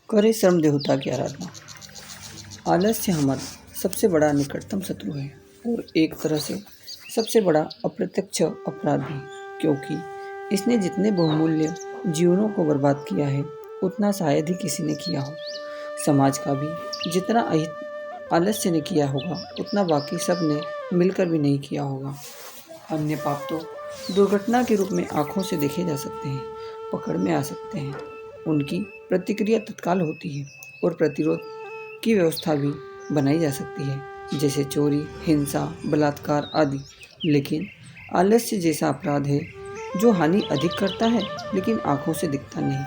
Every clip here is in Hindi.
करे श्रम देवता की आराधना। आलस्य हमारा सबसे बड़ा निकटतम शत्रु है और एक तरह से सबसे बड़ा अप्रत्यक्ष अपराध भी, क्योंकि इसने जितने बहुमूल्य जीवनों को बर्बाद किया है उतना शायद ही किसी ने किया हो। समाज का भी जितना अहित आलस्य ने किया होगा उतना बाकी सब ने मिलकर भी नहीं किया होगा। अन्य पाप तो दुर्घटना के रूप में आंखों से देखे जा सकते हैं, पकड़ में आ सकते हैं, उनकी प्रतिक्रिया तत्काल होती है और प्रतिरोध की व्यवस्था भी बनाई जा सकती है, जैसे चोरी, हिंसा, बलात्कार आदि। लेकिन आलस्य जैसा अपराध है जो हानि अधिक करता है लेकिन आंखों से दिखता नहीं,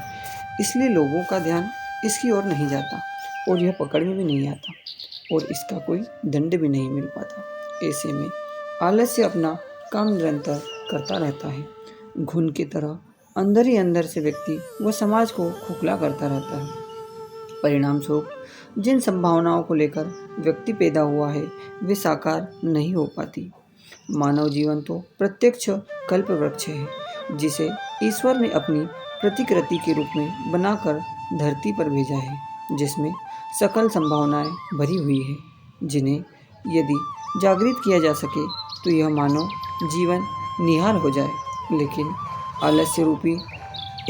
इसलिए लोगों का ध्यान इसकी ओर नहीं जाता और यह पकड़ में भी नहीं आता और इसका कोई दंड भी नहीं मिल पाता। ऐसे में आलस्य अपना काम निरंतर करता रहता है, घुन की तरह अंदर ही अंदर से व्यक्ति व समाज को खोखला करता रहता है। परिणाम स्वरूप जिन संभावनाओं को लेकर व्यक्ति पैदा हुआ है वे साकार नहीं हो पाती। मानव जीवन तो प्रत्यक्ष कल्प वृक्ष है जिसे ईश्वर ने अपनी प्रतिकृति के रूप में बनाकर धरती पर भेजा है, जिसमें सकल संभावनाएं भरी हुई है, जिन्हें यदि जागृत किया जा सके तो यह मानव जीवन निहाल हो जाए। लेकिन आलस्य रूपी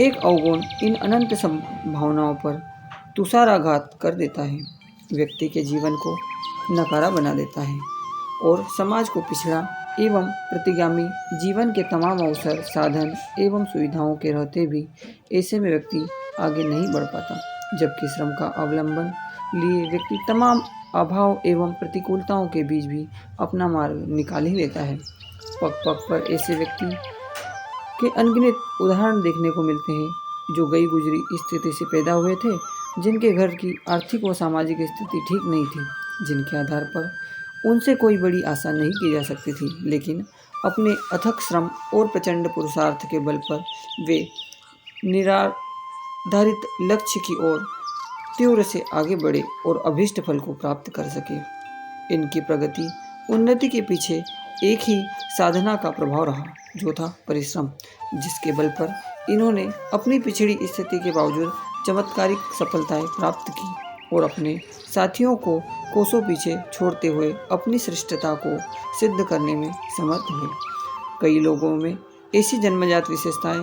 एक अवगुण इन अनंत संभावनाओं पर तुषाराघात कर देता है, व्यक्ति के जीवन को नकारा बना देता है और समाज को पिछड़ा एवं प्रतिगामी जीवन के तमाम अवसर, साधन एवं सुविधाओं के रहते भी ऐसे में व्यक्ति आगे नहीं बढ़ पाता, जबकि श्रम का अवलंबन लिए व्यक्ति तमाम अभाव एवं प्रतिकूलताओं के बीच भी अपना मार्ग निकाल ही लेता है। पग पग पर ऐसे व्यक्ति के अनगिनत उदाहरण देखने को मिलते हैं जो गई गुजरी स्थिति से पैदा हुए थे, जिनके घर की आर्थिक व सामाजिक स्थिति ठीक नहीं थी, जिनके आधार पर उनसे कोई बड़ी आशा नहीं की जा सकती थी, लेकिन अपने अथक श्रम और प्रचंड पुरुषार्थ के बल पर वे निर्धारित लक्ष्य की ओर तीव्र से आगे बढ़े और अभीष्ट फल को प्राप्त कर सके। इनकी प्रगति उन्नति के पीछे एक ही साधना का प्रभाव रहा, जो था परिश्रम, जिसके बल पर इन्होंने अपनी पिछड़ी स्थिति के बावजूद चमत्कारिक सफलताएं प्राप्त की और अपने साथियों को कोसों पीछे छोड़ते हुए अपनी श्रेष्ठता को सिद्ध करने में समर्थ हुए। कई लोगों में ऐसी जन्मजात विशेषताएं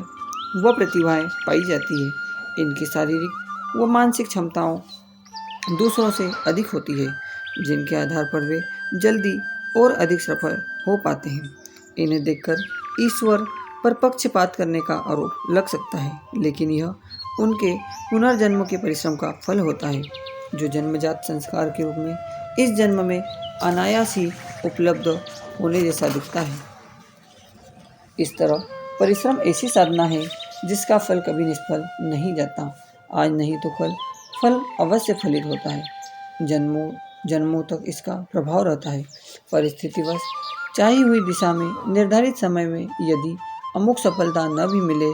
व प्रतिभाएं पाई जाती है, इनकी शारीरिक व मानसिक क्षमताओं दूसरों से अधिक होती है, जिनके आधार पर वे जल्दी और अधिक सफल हो पाते हैं। इन्हें देखकर ईश्वर पर पक्षपात करने का आरोप लग सकता है, लेकिन यह उनके पुनर्जन्म के परिश्रम का फल होता है, जो जन्मजात संस्कार के रूप में इस जन्म में अनायास ही उपलब्ध होने जैसा दिखता है। इस तरह परिश्रम ऐसी साधना है जिसका फल कभी निष्फल नहीं जाता। आज नहीं तो फल अवश्य फलित होता है। जन्मों जन्मों तक इसका प्रभाव रहता है। परिस्थितिवश चाही हुई दिशा में निर्धारित समय में यदि अमुक सफलता न भी मिले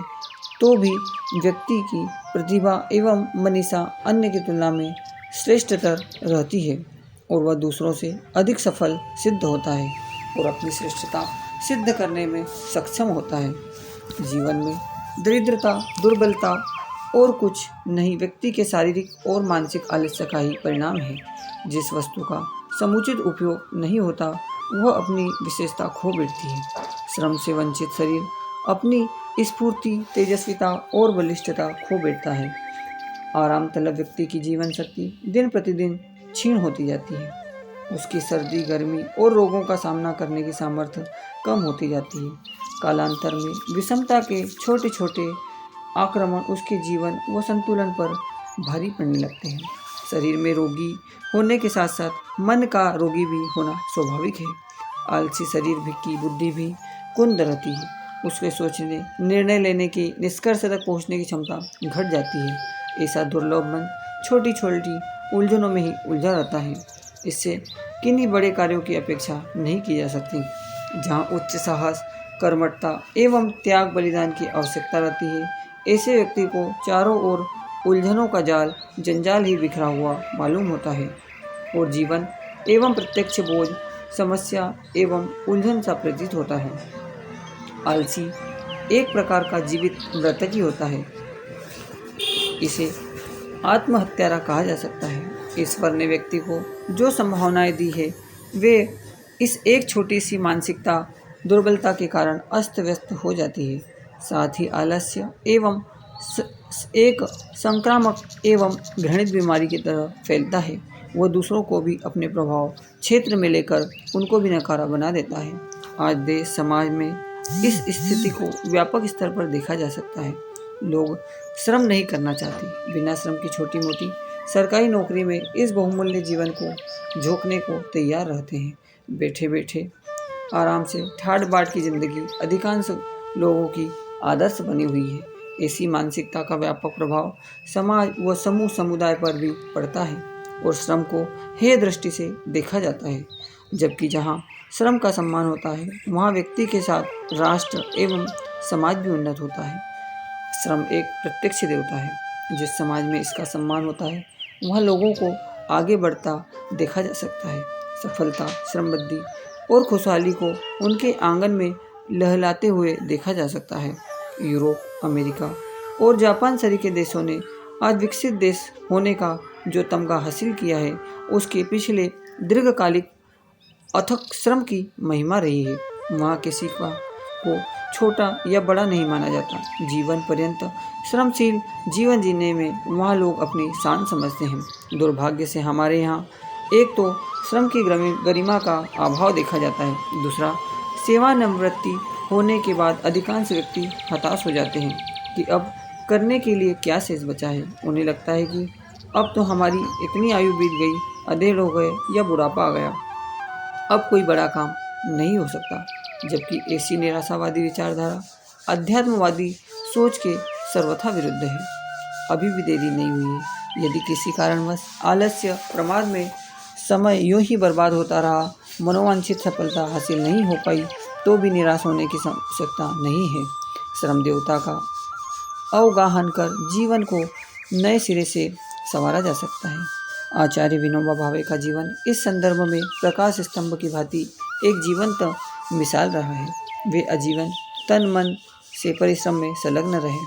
तो भी व्यक्ति की प्रतिभा एवं मनीषा अन्य की तुलना में श्रेष्ठतर रहती है और वह दूसरों से अधिक सफल सिद्ध होता है और अपनी श्रेष्ठता सिद्ध करने में सक्षम होता है। जीवन में दरिद्रता, दुर्बलता और कुछ नहीं, व्यक्ति के शारीरिक और मानसिक आलस्य का ही परिणाम है। जिस वस्तु का समुचित उपयोग नहीं होता वह अपनी विशेषता खो बैठती है। श्रम से वंचित शरीर अपनी स्फूर्ति, तेजस्विता और बलिष्ठता खो बैठता है। आराम तलब व्यक्ति की जीवन शक्ति दिन प्रतिदिन क्षीण होती जाती है। उसकी सर्दी, गर्मी और रोगों का सामना करने की सामर्थ्य कम होती जाती है। कालांतर में विषमता के छोटे छोटे आक्रमण उसके जीवन व संतुलन पर भारी पड़ने लगते हैं। शरीर में रोगी होने के साथ साथ मन का रोगी भी होना स्वाभाविक है। आलसी शरीर भी की बुद्धि भी कुंद रहती है। उसके सोचने, निर्णय लेने की, निष्कर्ष तक पहुंचने की क्षमता घट जाती है। ऐसा दुर्लभ मन छोटी छोटी उलझनों में ही उलझा रहता है। इससे किन्हीं बड़े कार्यों की अपेक्षा नहीं की जा सकती। जहाँ उच्च साहस, कर्मठता एवं त्याग बलिदान की आवश्यकता रहती है, ऐसे व्यक्ति को चारों ओर उलझनों का जाल, जंजाल ही बिखरा हुआ मालूम होता है और जीवन एवं प्रत्यक्ष बोझ, समस्या एवं उलझन सा प्रतीत होता है। आलसी एक प्रकार का जीवित मृतक ही होता है। इसे आत्महत्यारा कहा जा सकता है। ईश्वर ने व्यक्ति को जो संभावनाएं दी है वे इस एक छोटी सी मानसिकता दुर्बलता के कारण अस्त व्यस्त हो जाती है। साथ ही आलस्य एवं एक संक्रामक एवं घृणित बीमारी की तरह फैलता है। वह दूसरों को भी अपने प्रभाव क्षेत्र में लेकर उनको भी नकारा बना देता है। आज देश समाज में इस स्थिति को व्यापक स्तर पर देखा जा सकता है। लोग श्रम नहीं करना चाहते, बिना श्रम की छोटी मोटी सरकारी नौकरी में इस बहुमूल्य जीवन को झोंकने को तैयार रहते हैं। बैठे बैठे आराम से ठाट बाट की जिंदगी अधिकांश लोगों की आदर्श बनी हुई है। ऐसी मानसिकता का व्यापक प्रभाव समाज व समूह समुदाय पर भी पड़ता है और श्रम को हेय दृष्टि से देखा जाता है। जबकि जहाँ श्रम का सम्मान होता है वहाँ व्यक्ति के साथ राष्ट्र एवं समाज भी उन्नत होता है। श्रम एक प्रत्यक्ष देवता है। जिस समाज में इसका सम्मान होता है वहाँ लोगों को आगे बढ़ता देखा जा सकता है। सफलता, समृद्धि और खुशहाली को उनके आंगन में लहलाते हुए देखा जा सकता है। यूरोप, अमेरिका और जापान सरीखे देशों ने आज विकसित देश होने का जो तमगा हासिल किया है उसके पिछले दीर्घकालिक अथक श्रम की महिमा रही है। वहाँ किसी को छोटा या बड़ा नहीं माना जाता। जीवन पर्यंत श्रमशील जीवन जीने में वहाँ लोग अपनी शान समझते हैं। दुर्भाग्य से हमारे यहाँ एक तो श्रम की गरिमा का अभाव देखा जाता है, दूसरा सेवानिवृत्ति होने के बाद अधिकांश व्यक्ति हताश हो जाते हैं कि अब करने के लिए क्या शेष बचा है। उन्हें लगता है कि अब तो हमारी इतनी आयु बीत गई, अधेड़ हो गए या बुढ़ापा आ गया, अब कोई बड़ा काम नहीं हो सकता। जबकि ऐसी निराशावादी विचारधारा अध्यात्मवादी सोच के सर्वथा विरुद्ध है। अभी भी देरी नहीं हुई है। यदि किसी कारणवश आलस्य प्रमाद में समय यूं ही बर्बाद होता रहा, मनोवांछित सफलता हासिल नहीं हो पाई, तो भी निराश होने की आवश्यकता नहीं है। श्रम देवता का अवगाहन कर जीवन को नए सिरे से संवारा जा सकता है। आचार्य विनोबा भावे का जीवन इस संदर्भ में प्रकाश स्तंभ की भांति एक जीवंत मिसाल रहा है। वे आजीवन तन मन से परिश्रम में संलग्न रहे।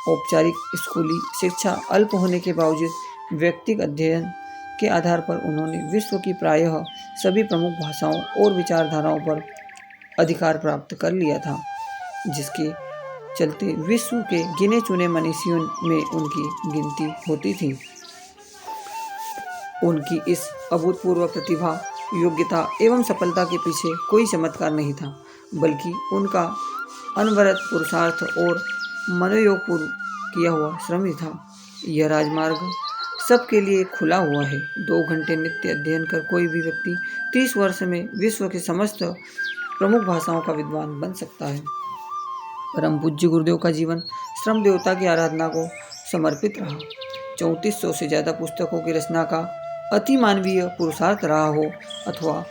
औपचारिक स्कूली शिक्षा अल्प होने के बावजूद व्यक्तिगत अध्ययन के आधार पर उन्होंने विश्व की प्रायः सभी प्रमुख भाषाओं और विचारधाराओं पर अधिकार प्राप्त कर लिया था, जिसके चलते विश्व के गिने चुने मनीषियों में उनकी गिनती होती थी। उनकी इस अभूतपूर्व प्रतिभा, योग्यता एवं सफलता के पीछे कोई चमत्कार नहीं था, बल्कि उनका अनवरत पुरुषार्थ और मनोयोगपूर्व किया हुआ श्रम ही था। यह राजमार्ग सबके लिए खुला हुआ है। 2 घंटे नित्य अध्ययन कर कोई भी व्यक्ति 30 वर्ष में विश्व के समस्त प्रमुख भाषाओं का विद्वान बन सकता है। परम पूज्य गुरुदेव का जीवन श्रम देवता की आराधना को समर्पित रहा। 3400 से ज़्यादा पुस्तकों की रचना का अति मानवीय पुरुषार्थ रहा हो अथवा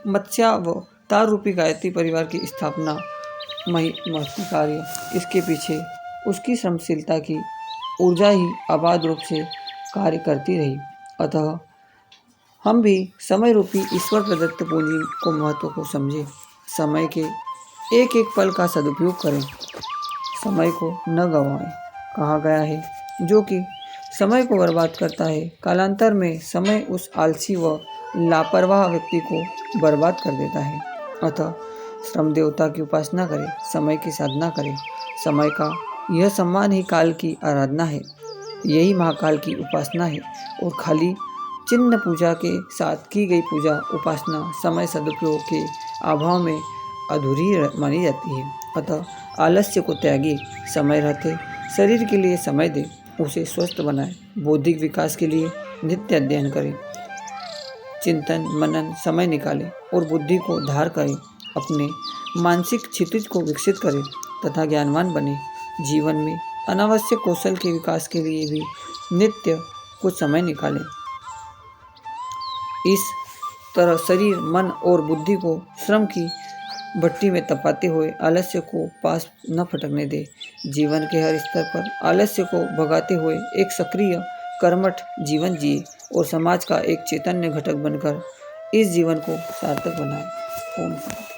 मत्स्यावतार रूपी गायत्री परिवार की स्थापना महती कार्य, इसके पीछे उसकी श्रमशीलता की ऊर्जा ही अबाध रूप से कार्य करती रही। अतः हम भी समय रूपी ईश्वर प्रदत्त पूंजी को महत्व को समझें। समय के एक एक पल का सदुपयोग करें, समय को न गंवाएं। कहा गया है, जो कि समय को बर्बाद करता है, कालांतर में समय उस आलसी व लापरवाह व्यक्ति को बर्बाद कर देता है। अतः श्रम देवता की उपासना करें, समय की साधना करें। समय का यह सम्मान ही काल की आराधना है, यही महाकाल की उपासना है। और खाली चिन्ह पूजा के साथ की गई पूजा उपासना समय सदुपयोग के अभाव में अधूरी मानी जाती है। अतः आलस्य को त्यागिए, समय रहते शरीर के लिए समय दें, उसे स्वस्थ बनाएं। बौद्धिक विकास के लिए नित्य अध्ययन करें, चिंतन मनन समय निकालें और बुद्धि को धार करें। अपने मानसिक क्षितिज को विकसित करें तथा ज्ञानवान बने। जीवन में अनावश्यक कौशल के विकास के लिए भी नित्य कुछ समय निकालें। इस तरह शरीर, मन और बुद्धि को श्रम की भट्टी में तपाते हुए आलस्य को पास न फटकने दे। जीवन के हर स्तर पर आलस्य को भगाते हुए एक सक्रिय कर्मठ जीवन जिए और समाज का एक चैतन्य घटक बनकर इस जीवन को सार्थक बनाए। ओम शांति।